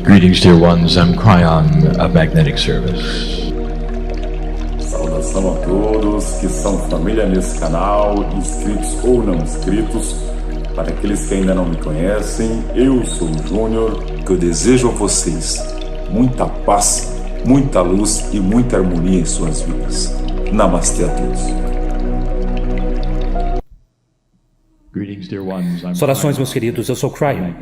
Greetings, dear ones. I'm KRYON, a magnetic service. Saudação a todos que são família nesse canal, inscritos ou não inscritos. Para aqueles que ainda não me conhecem, eu sou o Júnior, que eu desejo a vocês muita paz, muita luz e muita harmonia em suas vidas. Namastê a todos. Saudações, meus queridos, eu sou KRYON,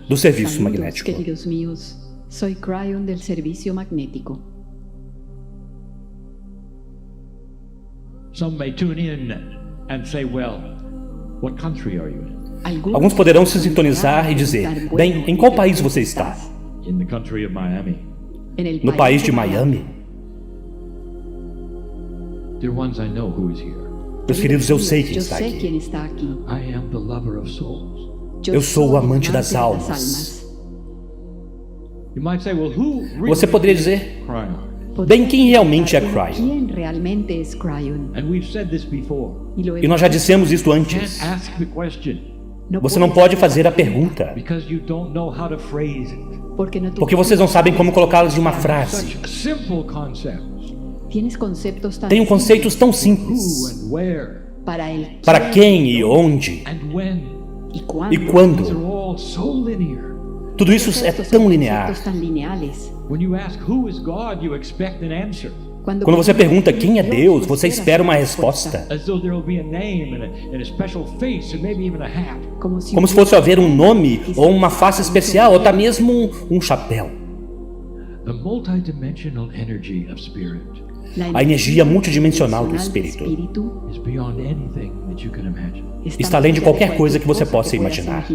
do Serviço Saludos, Magnético. queridos míos, soy KRYON del Servicio Magnético. Some may tune in and say, well, what country are you in? Alguns poderão se sintonizar e dizer, bem, em qual país você está? In the country of Miami. No país de Miami? Dear ones, I know who is here. Meus queridos, eu sei quem está quem aqui. está aqui. I am the lover of souls. Eu sou o amante das almas. You might say, well, who really Você poderia dizer, KRYON? bem, quem realmente é KRYON? Quem realmente é KRYON? And we've said this before. E nós já dissemos isso antes. Can't ask the question Você não pode fazer a pergunta, because you don't know how to phrase it. porque vocês não sabem como colocá-las em uma frase. Such simple concepts. Tenho conceitos tão Who simples. and where Para quem e onde and when. e These quando. are all so linear. Tudo isso é tão linear. When you ask who is God, you expect an answer. Quando você pergunta quem é Deus, você espera uma resposta. As though there will be a name and a special face and maybe even a hat. Como se fosse haver um nome, ou uma face especial, ou até mesmo um chapéu. The multidimensional energy of spirit A energia multidimensional do Espírito is beyond anything that you can imagine. está além de qualquer coisa que você possa imaginar.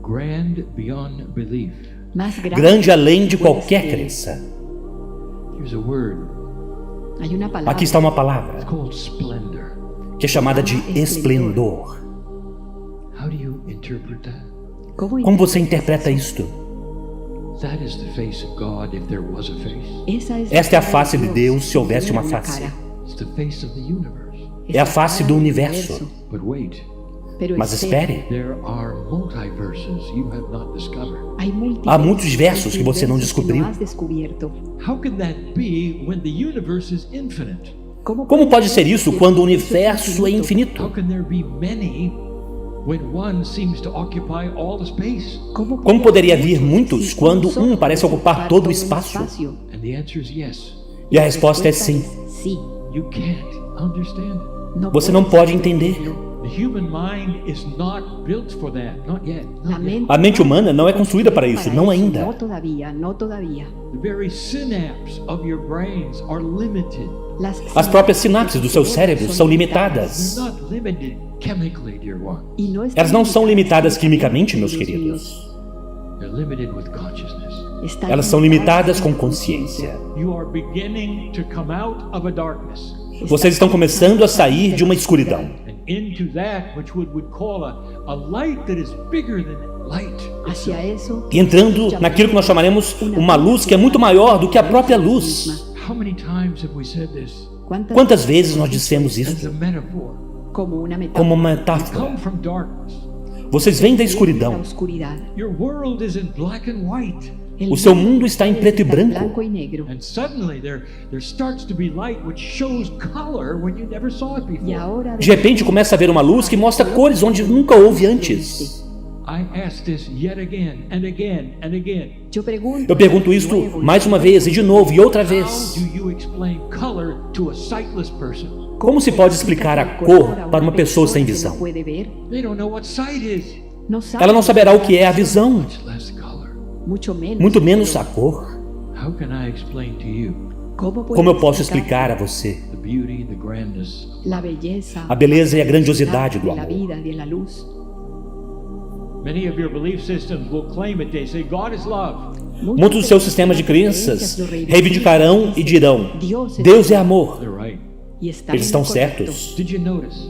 Grand beyond belief. Grande além de qualquer crença. Here's a word. Aqui está uma palavra It's called splendor. que é chamada de esplendor. How do you interpret that? Como você interpreta isto? That is the face of God if there was a face. Esta é a face de Deus se houvesse uma face. It's the face of the universe. É a face do universo. But wait, Mas espere, there are multiverses you have not discovered. há muitos versos que você não descobriu. How can that be when the universe is infinite? Como pode ser isso quando o universo é How infinito? can there be many when one seems to occupy all the space? Como poderia haver muitos quando um parece ocupar todo o espaço? And the answer is yes. E a resposta é sim. You can't understand it. Você não pode entender. The human mind is not built for that, not yet. Not yet. A mente humana não é construída para isso, não ainda. The very synapses of your brains are limited. As próprias sinapses do seu cérebro são limitadas. They're not limited chemically, dear one. Elas não são limitadas quimicamente, meus queridos. They're limited with consciousness. Elas são limitadas com consciência. You are beginning to come out of a darkness Vocês estão começando a sair de uma escuridão and into that which would call a light that is bigger than light. e entrando naquilo que nós chamaremos uma luz que é muito maior do que a própria luz. How many times have we said this Quantas vezes nós dissemos as isso a metaphor? como uma metáfora? Come from darkness. Vocês vêm da escuridão. Your world is in black and white. O seu mundo está em preto e branco. And suddenly there starts to be light which shows color when you never saw it before. De repente começa a haver uma luz que mostra cores onde nunca houve antes. I ask this yet again and again and again. Eu pergunto isto mais uma vez e de novo e outra How vez. do you explain color to a sightless person? Como se pode explicar a cor para uma pessoa sem visão? They don't know what sight is, Ela não saberá o que é a visão, much less color. muito menos a cor. How can I explain to you Como eu posso explicar a você the beauty, the grandness? a beleza e a grandiosidade do amor? Many of your belief systems will claim it. They say God is love. Muitos dos seus sistemas de crenças reivindicarão e dirão: Deus é amor. They're right. Eles estão certos. Did you notice?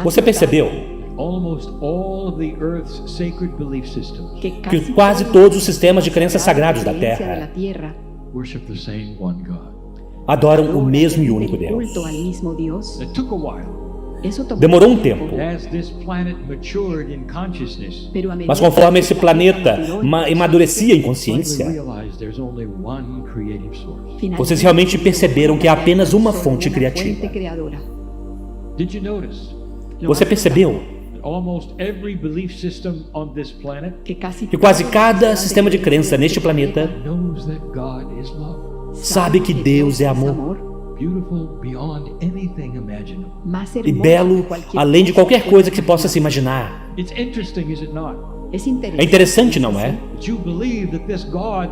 Você percebeu Almost all of the Earth's sacred belief systems que quase todos os sistemas de crenças sagrados da Terra worship the same one God. adoram o mesmo e único Deus? It took a while. Demorou um tempo. As this planet matured in consciousness, Mas conforme esse planeta amadurecia em you consciência, realize there's only one creative source. vocês realmente perceberam que há apenas uma fonte criativa. Did you notice Você percebeu that almost every belief system on this planet que quase cada sistema de crença neste planeta knows that God is love, sabe que Deus é amor beautiful beyond anything imaginable? e belo além de qualquer coisa que possa se imaginar? It's interesting, is it not? É interessante, não é? That you believe that this God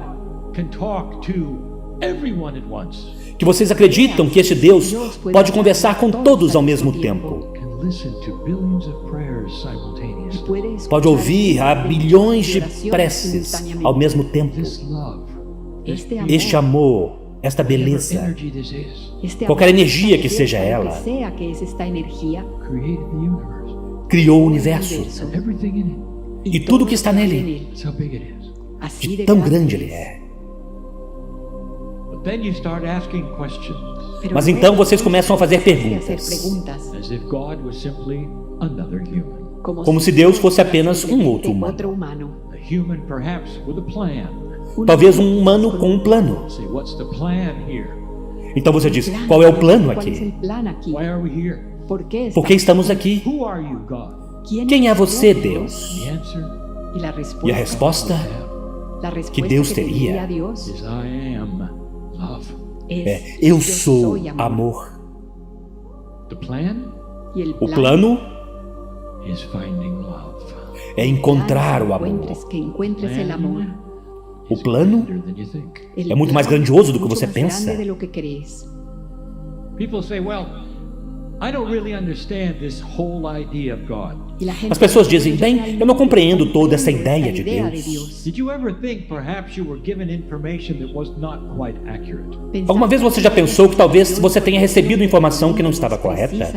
can talk to everyone at once, Que vocês acreditam que este Deus pode conversar com todos ao mesmo tempo. can listen to billions of prayers simultaneously. Pode ouvir a bilhões de preces ao mesmo tempo. This love, Este amor, esta whatever beleza, energy this is, qualquer energia que seja ela, created the universe, criou o universo everything in it. e tudo que está nele, That's how big it is. de tão grande ele é. But then you start asking questions, Mas então vocês começam a fazer perguntas, as if God was simply another human. como se Deus fosse apenas um outro humano. A human perhaps with a plan. Talvez um humano com um plano. Say, what's the plan here? Então você diz, qual é o plano aqui? Why are we here? Por que estamos aqui? Who are you, God? Quem é você, Deus? The answer E a resposta que Deus teria is I am love. é: eu sou amor. The plan O plano is finding love. é encontrar o amor. O plano Better than you think. é muito mais grandioso do que você pensa. People say, well, I don't really understand this whole idea of God. As pessoas dizem, bem, eu não compreendo toda essa ideia de Deus. Did you ever think perhaps you were given information that was not quite accurate? Alguma vez você já pensou que talvez você tenha recebido informação que não estava correta?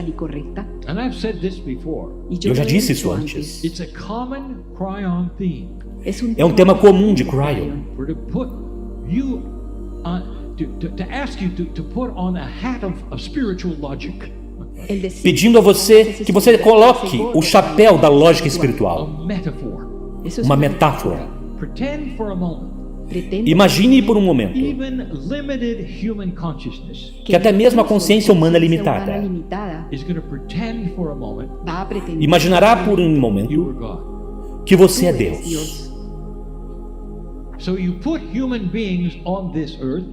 And I've said this before. Eu já disse isso antes. It's a common KRYON theme. É um tema comum de KRYON. For to put you on, to ask you to put on a hat of spiritual logic. Pedindo a você que você coloque o chapéu da lógica A espiritual, metaphor. uma metáfora. Pretend for a moment. Imagine por um momento Even limited human consciousness que até mesmo a consciência humana limitada is going to pretend for a moment imaginará por um you momento are God. que você é Deus. So you put human beings on this earth,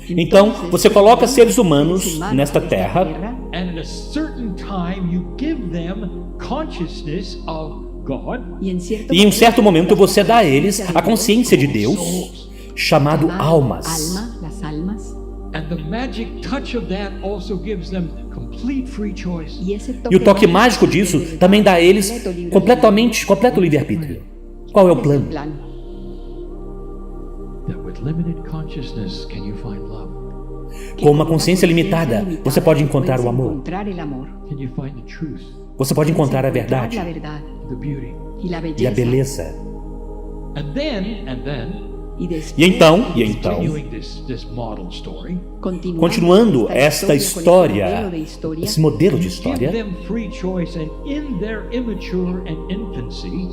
Então, você coloca seres humanos nesta terra and at a certain time you give them consciousness of God, e em um certo momento você dá a eles a consciência de Deus, chamado almas. and the magic touch of that also gives them complete free choice. E o toque mágico disso também dá a eles completo livre-arbítrio. Qual é o plano? That with limited consciousness can you find love? Com uma consciência limitada, você pode encontrar o amor. Can you find the truth, Você pode encontrar a verdade the beauty? e a beleza. And then, E então, continuing this model story, continuando esta história, esse modelo de give história, them free choice, and in their immature and infancy,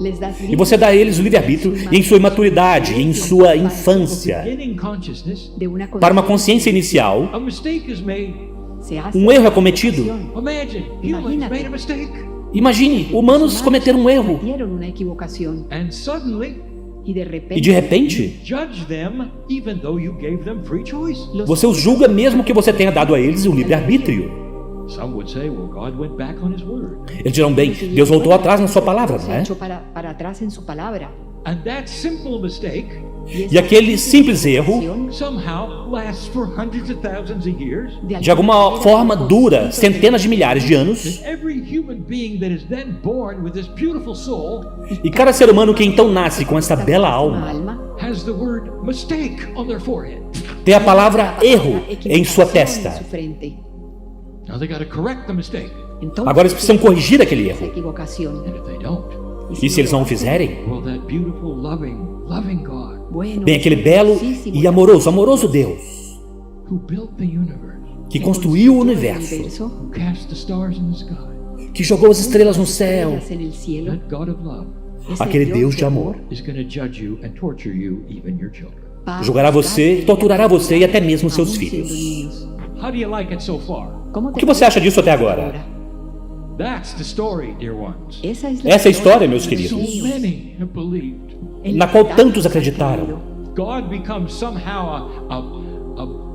e você dá a eles o livre-arbítrio e em sua imaturidade, e em sua infância, beginning consciousness, para uma consciência inicial, a mistake is made. um erro é cometido. Imagine, humans made a mistake, Imagine, humanos cometeram um erro, and suddenly e de repente, judge them even though you gave them free choice. você os julga mesmo que você tenha dado a eles o livre-arbítrio. Some would say, well, God went back on his word. Eles dirão, bem, Deus voltou atrás na sua palavra, não é? And that simple mistake E aquele simples erro, somehow lasts for hundreds of thousands of years. de alguma forma, dura centenas de milhares de anos, Every human being that is then born with this beautiful soul e cada ser humano que então nasce com essa bela alma has the word mistake on their forehead. tem a palavra erro em sua testa. Now they got to correct the mistake. Agora eles precisam corrigir aquele erro. And if they don't, E se eles não o fizerem, well, that beautiful, loving God bem, aquele belo e amoroso Deus who built the universe, que construiu o universo, who cast the stars in the sky, que jogou as estrelas no céu, en el cielo, that God of love, ese aquele Deus de amor, is going to judge you and torture you, even your children. julgará você, torturará você e até mesmo seus aún siendo filhos. niños. How do you like it so far? O que você acha disso até agora? That's the story, dear ones. Essa é a história, meus So queridos, many have believed. na qual tantos acreditaram. God becomes somehow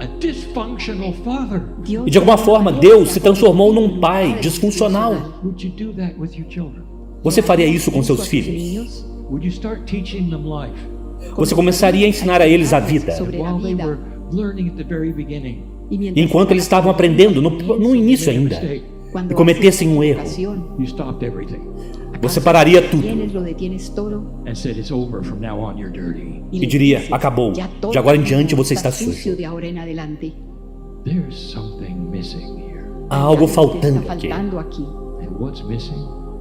a dysfunctional father. E de alguma forma, Deus se transformou num pai disfuncional. Would you do that with your children? Você faria isso com seus filhos? Would you start teaching them life Você começaria a ensinar a eles a vida, while they were learning at the very beginning? enquanto eles estavam aprendendo no início ainda, e cometessem um erro. You stopped everything Você pararia tudo lo detienes todo and said, "It's over from now on. You're dirty." e diria, acabou, de agora em diante você está sujo. de ahora en adelante. There's something missing here, Há algo Está faltando aqui. faltando aquí. and what's missing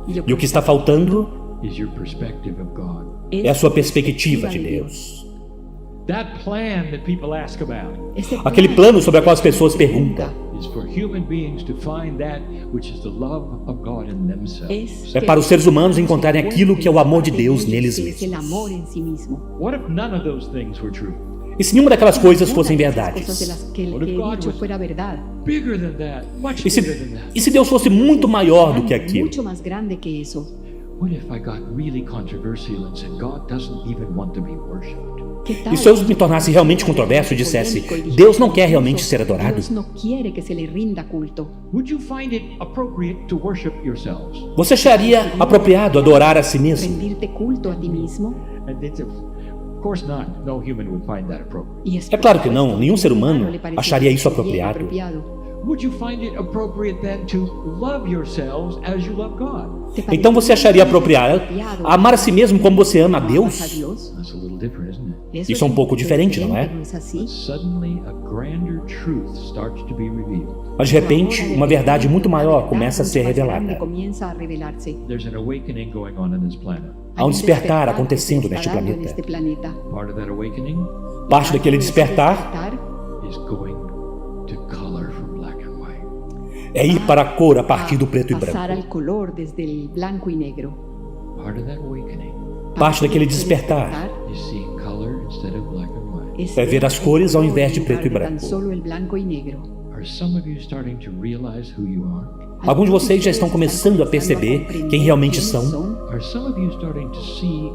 E o que está faltando is your perspective of God. é a sua perspectiva de Deus. That plan that people ask about Aquele plano sobre o qual as pessoas perguntam is for human beings to find that which is the love of God in themselves. é para os seres humanos encontrarem aquilo que é o amor de Deus neles Es el mesmos. amor en sí mismo. What if none of those things were true? E se nenhuma daquelas coisas fossem Cosas de verdades? las que he dicho fuera verdad. Bigger than that, much E bigger than that. se Deus fosse muito maior do que aquilo? Mucho más grande que eso. What if I got really controversial and said God doesn't even want to be worshipped? ¿Qué tal E se eu me tornasse realmente controverso e dissesse, Deus não quer realmente ser adorado? Dios no quiere que se le rinda culto. Would you find it appropriate to worship yourselves? Você acharia apropriado adorar a si mesmo? Rendirte culto a ti mismo. And of course not. No human would find that appropriate. Y É claro que não, nenhum ser humano acharia isso apropriado. Would you find it appropriate then to love yourselves as you love God? Então você acharia apropriado amar a si mesmo como você ama a Deus? That's a little different, isn't it? Isso é um pouco diferente, não é? Suddenly a grander truth starts to be revealed. Mas de repente, uma verdade muito maior começa a ser revelada. Comienza a revelarse. There's an awakening going on in this planet. Há um despertar acontecendo neste planeta. Part of that awakening Parte daquele despertar is going to color from black and white. é ir para a cor a partir do preto e Pasar branco. al color desde el blanco y negro. Part of that awakening Parte daquele despertar is seeing color instead of black and white. é ver as cores ao invés de preto e branco. Tan solo el blanco y negro. Are some of you starting to realize who you are? Alguns de vocês já estão começando a perceber quem realmente são. Are some of you starting to see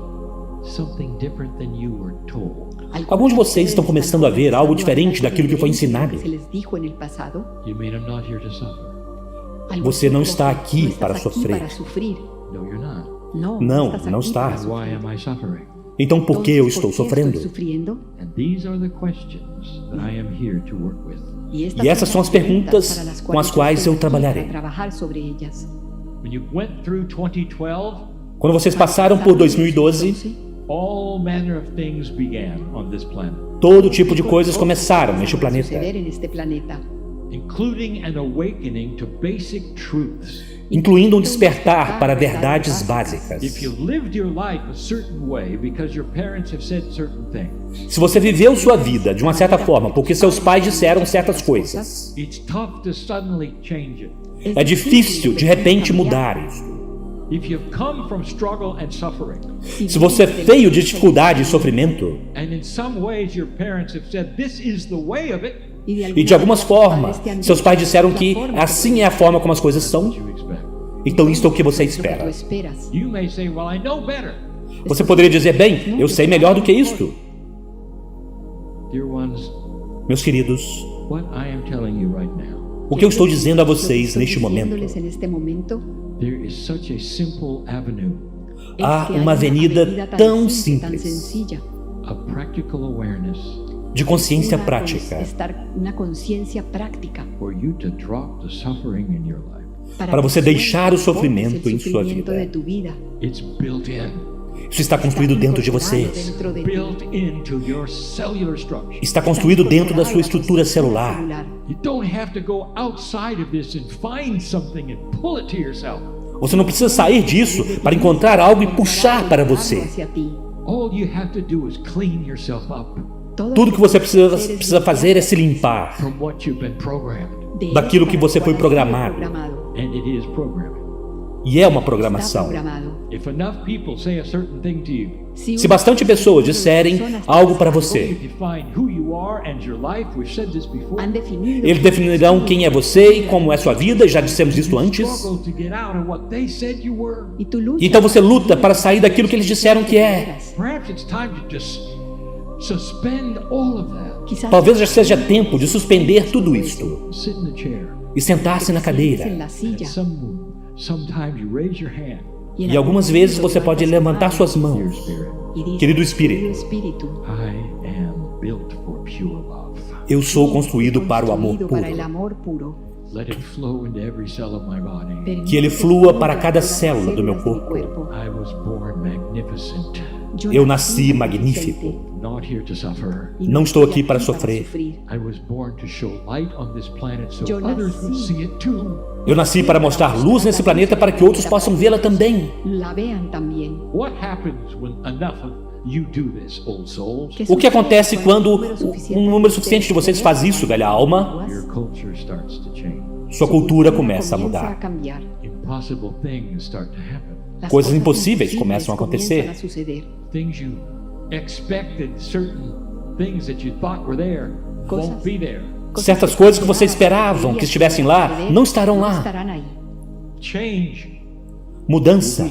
something different than you were told? Alguns de vocês estão começando a ver algo diferente daquilo que foi ensinado. Se les dijo en el pasado. You mean I'm not here to suffer? Você não está aqui No estás para aquí sofrer. para sufrir. No, you're not. Não, estás não aquí está. para Then why am I suffering? Então por que eu Entonces, estou ¿por qué sofrendo? estoy sufriendo? And these are the questions that I am here to work with. E essas são as perguntas para las com as quais eu trabalharei. para trabajar sobre ellas. When you went through 2012, Quando vocês passaram por 2012, all manner of things began on this planet, todo tipo de coisas começaram neste planeta, Suceder en este planeta. including an awakening to basic truths. incluindo um despertar para verdades If básicas. you lived your life a certain way because your parents have said certain things, Se você viveu sua vida de uma certa forma porque seus pais disseram certas coisas, it's tough to suddenly change it. é difícil de repente mudar isso. If you've come from struggle and suffering, Se você veio de dificuldade e sofrimento, and in some ways your parents have said this is the way of it, e de algumas formas seus pais disseram que assim é a forma como as coisas são, you expect. então isso é o que você espera. esperas. You may say, well, I know better. Você poderia dizer, bem, eu sei melhor do que isto. Dear ones, Meus queridos, what I am telling you right now, o que eu estou dizendo a vocês neste momento, Diciéndoles en este momento, there is such a simple avenue, es há que hay uma avenida tan tão simple, tan simples sencilla, a practical awareness de consciência una prática una conciencia práctica for you to drop the suffering in your life. para você deixar o pongas sofrimento el em sua sufrimiento de vida. tu vida. It's built in, Isso está construído dentro de você, Dentro de ti. built into your cellular structure. está construído dentro da sua estrutura celular. You don't have to go outside of this and find something and pull it to yourself. Você não precisa sair disso para encontrar algo e puxar para você. Hacia ti. All you have to do is clean yourself up Tudo que você precisa fazer é se limpar from what you've been programmed, de daquilo eso que para você lo foi cual has sido programado. and it is programming. E é uma programação. If enough people say a certain thing to you, Se bastante pessoas disserem algo para você, define who you are and your life, we've said this before. eles definirão quem é você e como é sua vida, já dissemos isso antes. Struggle to get out of what they said you were. Então você luta para sair daquilo que eles disseram que é. Perhaps it's time to just suspend all of that. Talvez já seja tempo de suspender tudo isto Sit in the chair. e sentar-se na cadeira. And sometimes you raise your hand. E algumas vezes você pode levantar suas mãos. Querido Espírito, I am built for pure love. eu sou construído para o amor puro. Let it flow into every cell of my body. Que ele flua para cada célula do meu corpo. I was born magnificent. Eu nasci magnífico. Not here to suffer. Não estou aqui para sofrer. I was born to show light on this planet so others will see it too. Eu nasci para mostrar luz nesse planeta para que outros possam vê-la também. What happens when enough of you do this, old souls? O que acontece quando um número suficiente de vocês faz isso, velha alma? Your culture starts to change. Sua cultura começa a mudar. Impossible things start to happen. Coisas impossíveis começam a acontecer. Things you expected, certain things that you thought were there, won't be there. Certas coisas que você esperavam que estivessem lá, não estarão lá. Change Mudança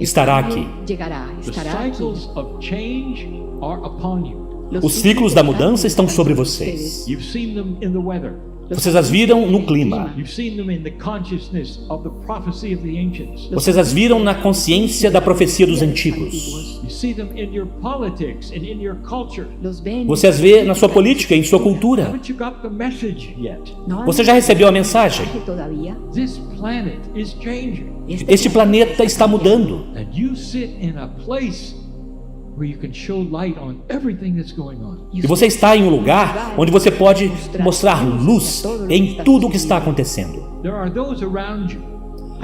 estará aqui. The cycles of change are upon you. Os ciclos da mudança estão sobre vocês. You've seen them in the weather. Vocês as viram no clima. You've seen them in the consciousness of the prophecy of the ancients. Vocês as viram na consciência da profecia dos antigos. You see them in your politics and in your culture. Você as vê na sua política e em sua cultura. Haven't you got the message yet? Você já recebeu a mensagem? This planet is changing. Este planeta está mudando. And you sit in a place where you can show light on everything that's going on. E você está em um lugar onde você pode mostrar luz em tudo o que está acontecendo. There are those around you,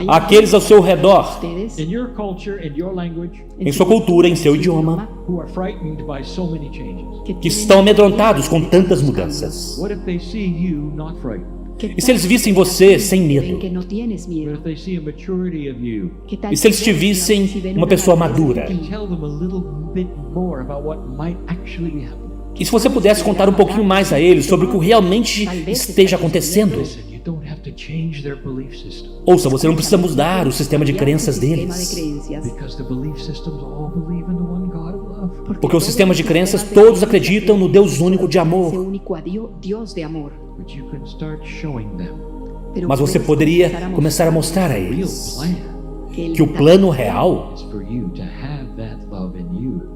Há aqueles ao seu redor, in your culture, in your language, em sua cultura, em seu idioma, who are frightened by so many changes. que estão amedrontados com tantas mudanças. What if they see you not frightened? E se eles vissem você sem medo? What if they see a maturity of you? E se eles te vissem uma pessoa madura? Tell them a little bit more about what might actually be happening. E se você pudesse contar um pouquinho mais a eles sobre o que realmente esteja acontecendo? Listen, you don't have to change their belief system. Ouça, você não precisa mudar o sistema de crenças deles. Because the belief systems all believe in the one God of love. Porque os sistemas de crenças todos acreditam no Deus único de amor. But you can start showing them Mas você poderia começar a mostrar a the real eles plan que o plano real is for you to have that love in you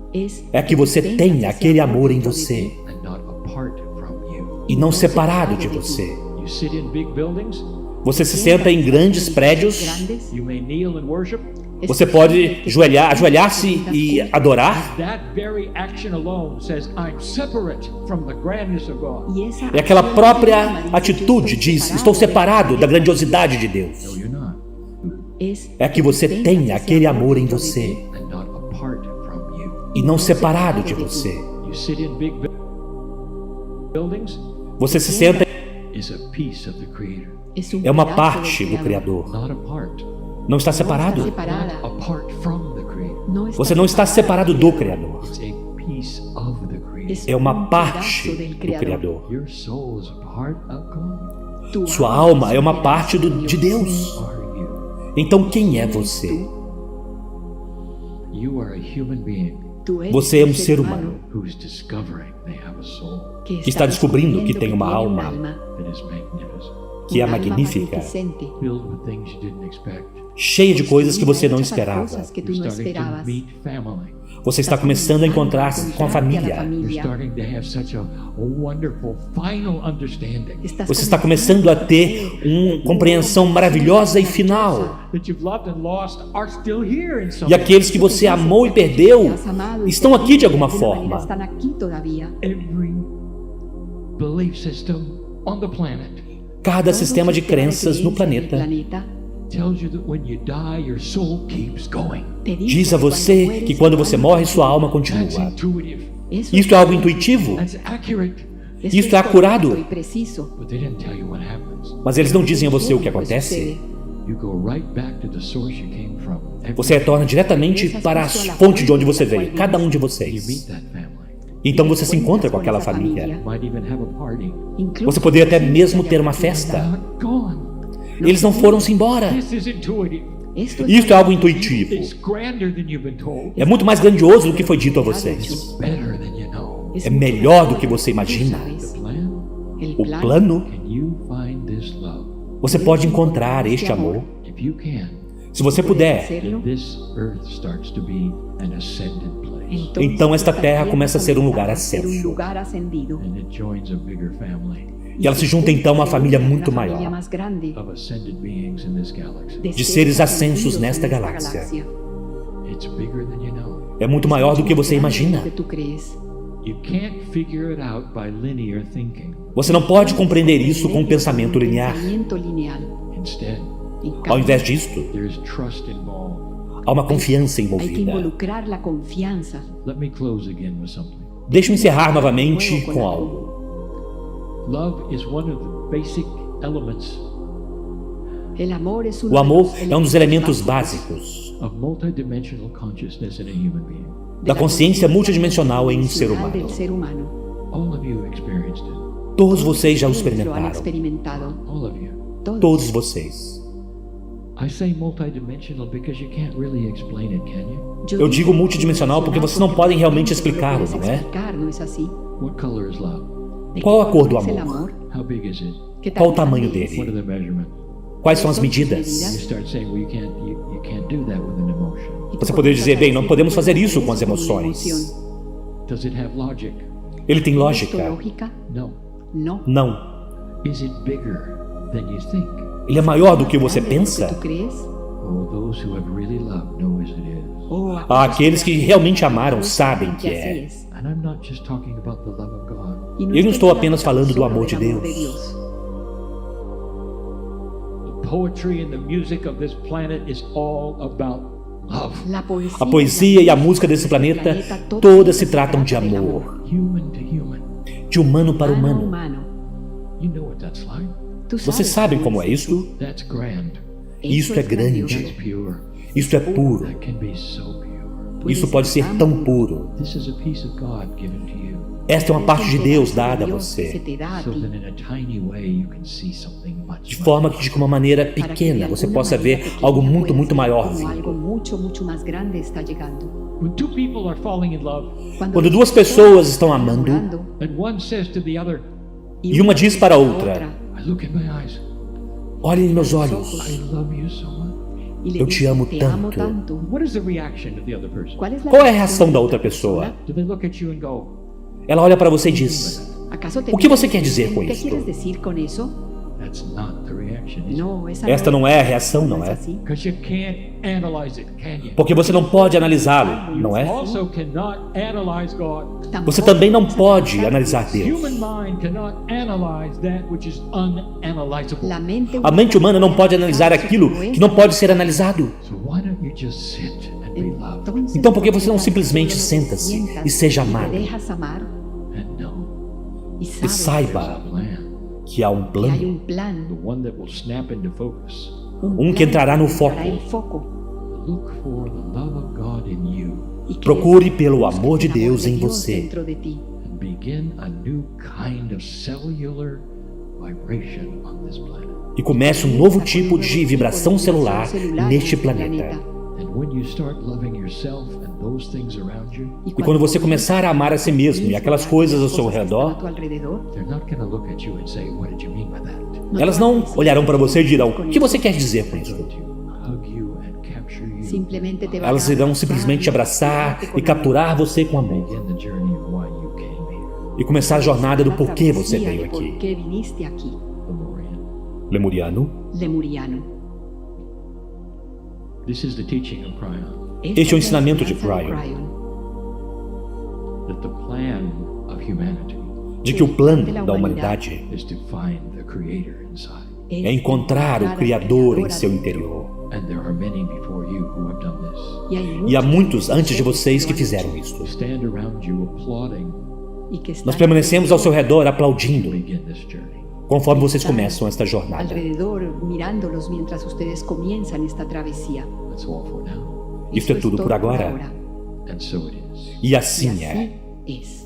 é que você tenha aquele amor em você and not apart from you. e não separado de você. You sit in big buildings, Você se senta em grandes prédios, you may kneel and worship. você pode ajoelhar-se e adorar. That very action alone says, I'm separate from the grandness of God. E aquela própria atitude diz: estou separado da grandiosidade de Deus. No, you're not. É que você tenha aquele amor em você And not apart from you. e não separado de você. You sit in big buildings, Você se senta, is a piece of the Creator. é uma parte do Criador. Not apart. Não está separado? Not apart from the Creator. Você não está separado do Criador. It's a piece of the Creator. É uma parte do Criador. Your soul is a part of God. Sua alma é uma parte de Deus. Are you? Então quem é você? You are a human being Você é um ser humano who's discovering they have a soul que está descobrindo que tem uma alma that is magnificent, que é magnífica, filled with things you didn't expect. cheia de coisas que você não esperava. You're starting to meet family. Você está começando a encontrar-se com a família. You're starting to have such a wonderful final understanding Você está começando a ter uma compreensão maravilhosa e final. that you've loved and lost are still here in some E aqueles que você amou e perdeu estão aqui de alguma forma. every belief system on the planet Cada sistema de crenças no planeta tells you that when you die your soul keeps going. diz a você que quando você morre, sua alma That's continua. intuitive. Isto é algo intuitivo, That's accurate. isto é acurado, But they didn't tell you what happens. mas eles não dizem a você o que acontece. You go right back to the source you came from. Você retorna diretamente para a fonte de onde você veio, cada um de You meet vocês. that family. Então você se encontra com aquela família. You might even have a party. Você poderia até mesmo ter uma festa. Not gone. Eles não foram-se embora. This is intuitive. Isto é algo intuitivo. It's grander than you've been told. É muito mais grandioso do que foi dito a vocês. Better than you know. É melhor do que você imagina. The plan? O plano, Can you find this love? você pode encontrar este amor. If you can, Se você puder, then this earth starts to be an ascended place. então esta terra começa a ser um lugar ascenso. And it joins a bigger family E ela se junta então a uma família muito maior, of ascended beings in this galaxy. de seres ascensos nesta galáxia. It's bigger than you know. É muito maior do que você imagina. You can't figure it out by linear thinking. Você não pode compreender isso com um pensamento linear. Instead, Ao invés disto, there's trust involved. há uma confiança Hay que envolvida. involucrar la confianza. Let me close again with something. Deixe-me encerrar novamente com algo. Love is one of the basic elements O amor é um dos elementos básicos of multidimensional consciousness in a human being. da consciência multidimensional em um ser humano. All of you experienced it. Todos vocês já o experimentaram. All of you. Todos vocês. I say multidimensional because you can't really explain it, can you? Eu digo multidimensional porque vocês não podem realmente explicá-lo, não é? What color is love? Qual a cor do amor? How big is it? Qual o tamanho What are dele? the measurements? Quais são as You medidas? start saying, well, you can't do that with an emotion. Você poderia dizer, bem, não podemos fazer isso com as emoções. Does it have logic? Ele tem lógica? No. Não. Is it bigger than you think? Ele é maior do que você pensa? Oh, those who have really loved know as it is. Aqueles que realmente amaram sabem que é. And I'm not just talking about the love of God. Eu não estou apenas falando do amor de Deus. The poetry and the music of this planet is all about love. A poesia e a música desse planeta, todas se tratam de amor. Human to human. De humano para humano. You know what that's like. Vocês sabem como é isto? That's grand. Isto é That's grande. pure. Isto é puro. That can be so pure. Isso pode ser tão puro. This is a piece of God given to you. Esta é uma parte de Deus dada a você. So that in a tiny way you can see something much De forma que de uma maneira pequena você possa ver algo muito, muito maior vindo. When two people are falling in love, Quando duas pessoas estão amando and one says to the other, e uma diz para a outra: I look in my eyes, olhe em meus olhos, I love you so much. eu te amo tanto. What is the reaction of the other person? Qual é a reação da outra pessoa? Do they look at you and go, Ela olha para você e diz: o que você quer dizer com isto? that's not the reaction, is it? Esta não é a reação, não é? Because you can't analyze it, can you? Porque você não pode analisá-lo, não é? Also cannot analyze God. Você também não pode analisar Deus. Human mind cannot analyze that which is unanalyzable. A mente humana não pode analisar aquilo que não pode ser analisado. So why don't you just sit and be loved Então por que você não simplesmente senta-se e seja amado? and know E there's saiba a plan, que há um plano, the one that will snap into focus. um que entrará no foco. Look for the love of God in you Procure pelo amor de Deus em você and begin a new kind of cellular vibration on this planet. e comece um novo tipo de vibração celular neste planeta. And when you start loving yourself and those things around you, E quando você começar a amar a si mesmo e aquelas coisas ao seu redor, they're not going to look at you and say, what did you mean by that? elas não olharão para você e dirão: o que você quer dizer com isso? Hug you and capture you. Elas irão simplesmente te abraçar e capturar você com amor Begin the journey of why you came here. e começar a jornada do porquê você veio aqui. Lemurian. Lemuriano. This is the teaching of KRYON, Este é o ensinamento de KRYON, that the plan of humanity de que o plano da humanidade is to find the Creator inside. é encontrar o Criador em seu interior. And there are many before you who have done this. E há muitos antes de vocês que fizeram isso. Stand around you applauding Nós permanecemos ao seu redor aplaudindo begin this journey. conforme vocês começam esta jornada. alrededor mirándolos mientras ustedes comienzan esta travesía. That's all for now. Isto é tudo por agora. And so it is. E assim é. Es.